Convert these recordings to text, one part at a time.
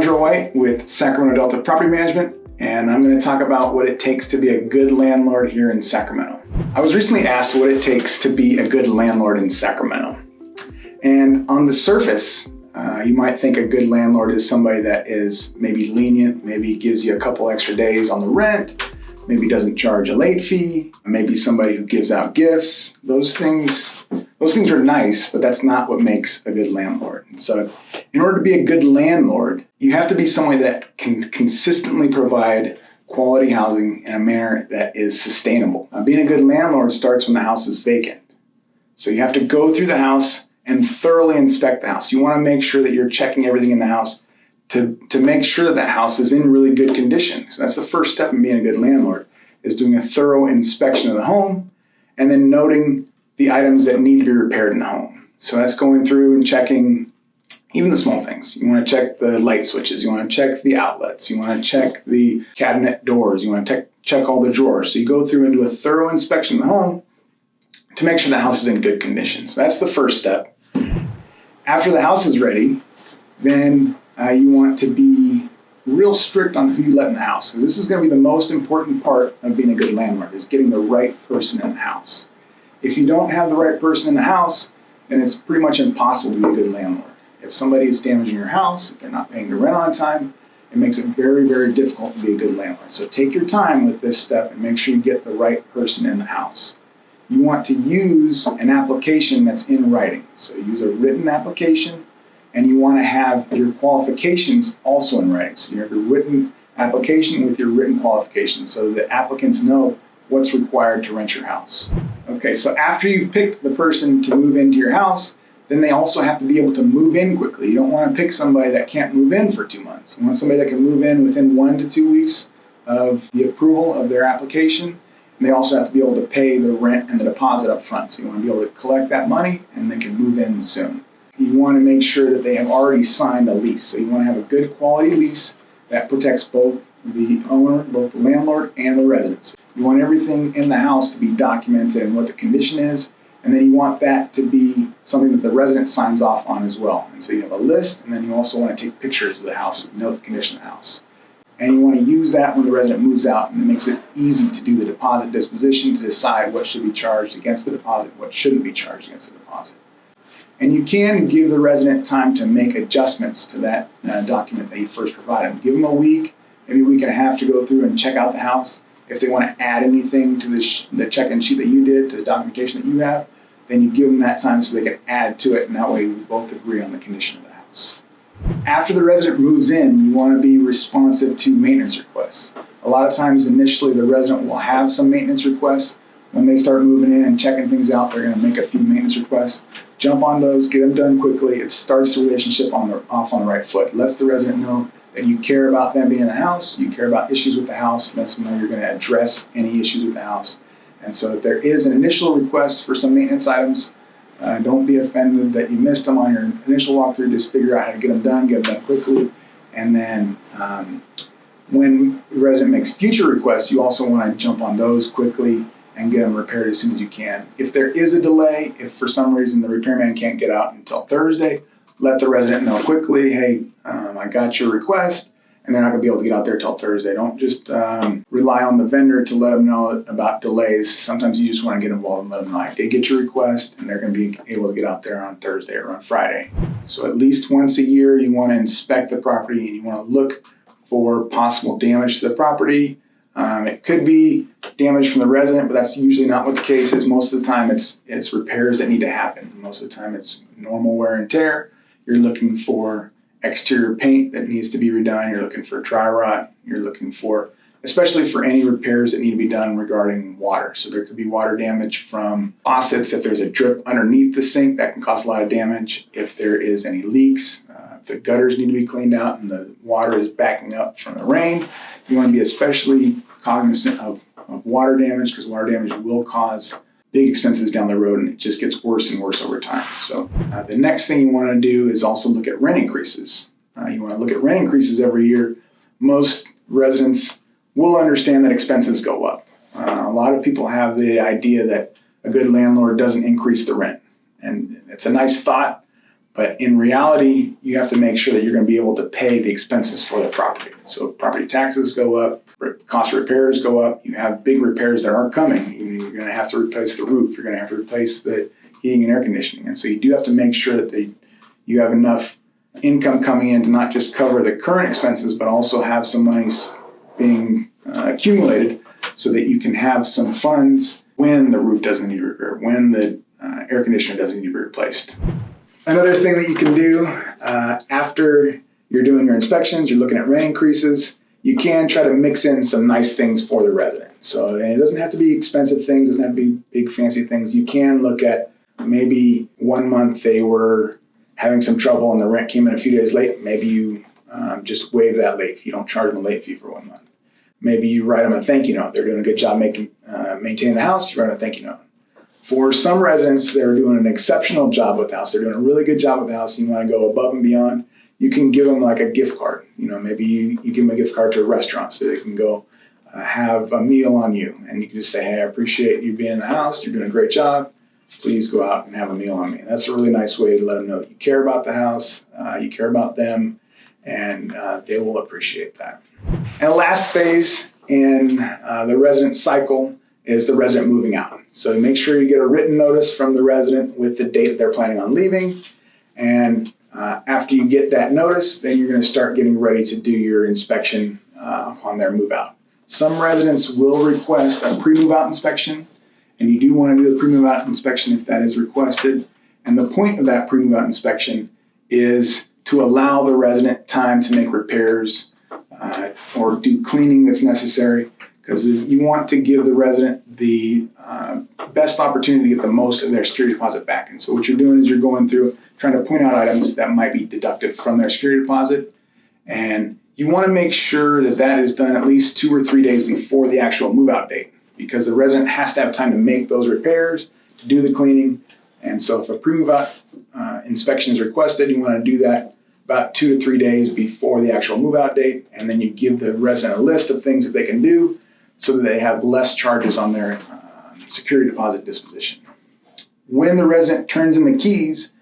White with Sacramento Delta Property Management, and I'm going to talk about what it takes to be a good landlord here in Sacramento. I was recently asked what it takes to be a good landlord in Sacramento. And on the surface, you might think a good landlord is somebody that is maybe lenient, maybe gives you a couple extra days on the rent, maybe doesn't charge a late fee, maybe somebody who gives out gifts. Those things are nice, but that's not what makes a good landlord. And so in order to be a good landlord, you have to be somebody that can consistently provide quality housing in a manner that is sustainable. Being a good landlord starts when the house is vacant. So you have to go through the house and thoroughly inspect the house. You want to make sure that you're checking everything in the house to make sure that that house is in really good condition. So that's the first step in being a good landlord, is doing a thorough inspection of the home and then noting the items that need to be repaired in the home. So that's going through and checking even the small things. You want to check the light switches. You want to check the outlets. You want to check the cabinet doors. You want to check all the drawers. So you go through and do a thorough inspection of the home to make sure the house is in good condition. So that's the first step. After the house is ready, then you want to be real strict on who you let in the house. Because this is going to be the most important part of being a good landlord, is getting the right person in the house. If you don't have the right person in the house, then it's pretty much impossible to be a good landlord. If somebody is damaging your house, if they're not paying the rent on time, it makes it very, very difficult to be a good landlord. So take your time with this step and make sure you get the right person in the house. You want to use an application that's in writing. So use a written application, and you want to have your qualifications also in writing. So you have your written application with your written qualifications so that applicants know what's required to rent your house. Okay, so after you've picked the person to move into your house, then they also have to be able to move in quickly. You don't want to pick somebody that can't move in for 2 months. You want somebody that can move in within 1 to 2 weeks of the approval of their application. And they also have to be able to pay the rent and the deposit up front. So you want to be able to collect that money and they can move in soon. You want to make sure that they have already signed a lease. So you want to have a good quality lease that protects both the owner, both the landlord and the residents. You want everything in the house to be documented and what the condition is, and then you want that to be something that the resident signs off on as well. And so you have a list, and then you also want to take pictures of the house to note the condition of the house. And you want to use that when the resident moves out, and it makes it easy to do the deposit disposition, to decide what should be charged against the deposit, what shouldn't be charged against the deposit. And you can give the resident time to make adjustments to that document that you first provided. Give them a week, maybe a week and a half to go through and check out the house. If they want to add anything to the check-in sheet that you did, to the documentation that you have, then you give them that time so they can add to it, and that way we both agree on the condition of the house. After the resident moves in, you want to be responsive to maintenance requests. A lot of times initially the resident will have some maintenance requests. When they start moving in and checking things out, they're going to make a few maintenance requests. Jump on those, get them done quickly. It starts the relationship off on the right foot. It lets the resident know that you care about them being in the house, you care about issues with the house, and that's when you're going to address any issues with the house. And so if there is an initial request for some maintenance items, don't be offended that you missed them on your initial walkthrough. Just figure out how to get them done quickly. And then when the resident makes future requests, you also want to jump on those quickly and get them repaired as soon as you can. If there is a delay, if for some reason the repairman can't get out until Thursday, let the resident know quickly, hey, I got your request, and they're not going to be able to get out there till Thursday. Don't just rely on the vendor to let them know about delays. Sometimes you just want to get involved and let them know, I did get your request, and they're going to be able to get out there on Thursday or on Friday. So at least once a year, you want to inspect the property, and you want to look for possible damage to the property. It could be damage from the resident, but that's usually not what the case is. Most of the time, it's repairs that need to happen. Most of the time, it's normal wear and tear. You're looking for exterior paint that needs to be redone. You're looking for dry rot. You're looking for, especially for any repairs that need to be done regarding water. So there could be water damage from faucets. If there's a drip underneath the sink, that can cause a lot of damage. If there is any leaks, if the gutters need to be cleaned out and the water is backing up from the rain, you want to be especially cognizant of water damage, because water damage will cause big expenses down the road, and it just gets worse and worse over time. So the next thing you want to do is also look at rent increases. You want to look at rent increases every year. Most residents will understand that expenses go up. A lot of people have the idea that a good landlord doesn't increase the rent. And it's a nice thought, But in reality, you have to make sure that you're going to be able to pay the expenses for the property. So property taxes go up, cost of repairs go up. You have big repairs that aren't coming. You're going to have to replace the roof. You're going to have to replace the heating and air conditioning. And so you do have to make sure that you have enough income coming in to not just cover the current expenses, but also have some money being accumulated so that you can have some funds when the roof doesn't need repair, when the air conditioner doesn't need to be replaced. Another thing that you can do after you're doing your inspections, you're looking at rent increases, you can try to mix in some nice things for the resident. So and it doesn't have to be expensive things, it doesn't have to be big fancy things. You can look at maybe 1 month they were having some trouble and the rent came in a few days late. Maybe you just waive that late fee. You don't charge them a late fee for 1 month. Maybe you write them a thank you note. They're doing a good job maintaining the house. You write them a thank you note. For some residents, they're doing an exceptional job with the house. They're doing a really good job with the house and you want to go above and beyond. You can give them like a gift card. Maybe you give them a gift card to a restaurant so they can go have a meal on you. And you can just say, hey, I appreciate you being in the house. You're doing a great job. Please go out and have a meal on me. That's a really nice way to let them know that you care about the house, you care about them, and they will appreciate that. And the last phase in the resident cycle is the resident moving out. So make sure you get a written notice from the resident with the date that they're planning on leaving. And after you get that notice, then you're going to start getting ready to do your inspection upon their move out. Some residents will request a pre-move out inspection, and you do want to do the pre-move out inspection if that is requested. And the point of that pre-move out inspection is to allow the resident time to make repairs or do cleaning that's necessary, because you want to give the resident the best opportunity to get the most of their security deposit back. And so what you're doing is you're going through trying to point out items that might be deducted from their security deposit. And you want to make sure that that is done at least 2 or 3 days before the actual move out date, because the resident has to have time to make those repairs, to do the cleaning. And so if a pre-move out inspection is requested, you want to do that about 2 to 3 days before the actual move out date. And then you give the resident a list of things that they can do so that they have less charges on their security deposit disposition. When the resident turns in the keys,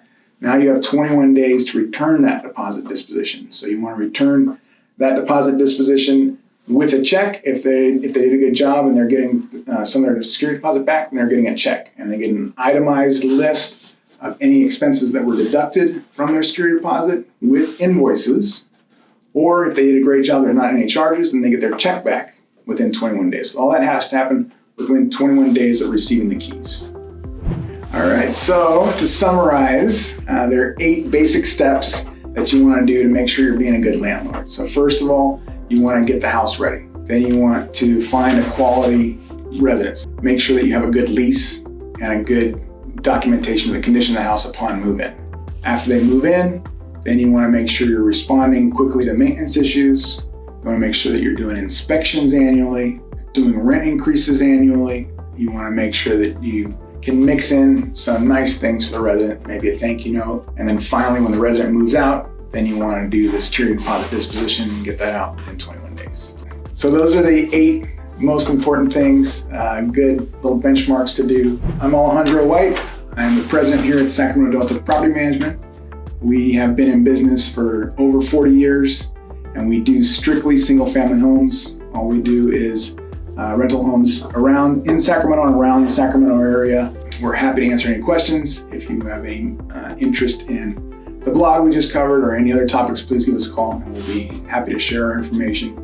now you have 21 days to return that deposit disposition. So you want to return that deposit disposition with a check. If they did a good job and they're getting some of their security deposit back, then they're getting a check. And they get an itemized list of any expenses that were deducted from their security deposit with invoices. Or if they did a great job, there's not any charges, then they get their check back within 21 days. So all that has to happen within 21 days of receiving the keys. All right, so to summarize, there are 8 basic steps that you want to do to make sure you're being a good landlord. So first of all, you want to get the house ready. Then you want to find a quality residence. Make sure that you have a good lease and a good documentation of the condition of the house upon move-in. After they move in, then you want to make sure you're responding quickly to maintenance issues. You want to make sure that you're doing inspections annually, doing rent increases annually. You want to make sure that you can mix in some nice things for the resident, maybe a thank you note. And then finally, when the resident moves out, then you want to do the security deposit disposition and get that out within 21 days. So those are the 8 most important things, good little benchmarks to do. I'm Alejandro White. I'm the president here at Sacramento Delta Property Management. We have been in business for over 40 years, and we do strictly single-family homes. All we do is rental homes in Sacramento and around the Sacramento area. We're happy to answer any questions. If you have any interest in the blog we just covered or any other topics, please give us a call and we'll be happy to share our information.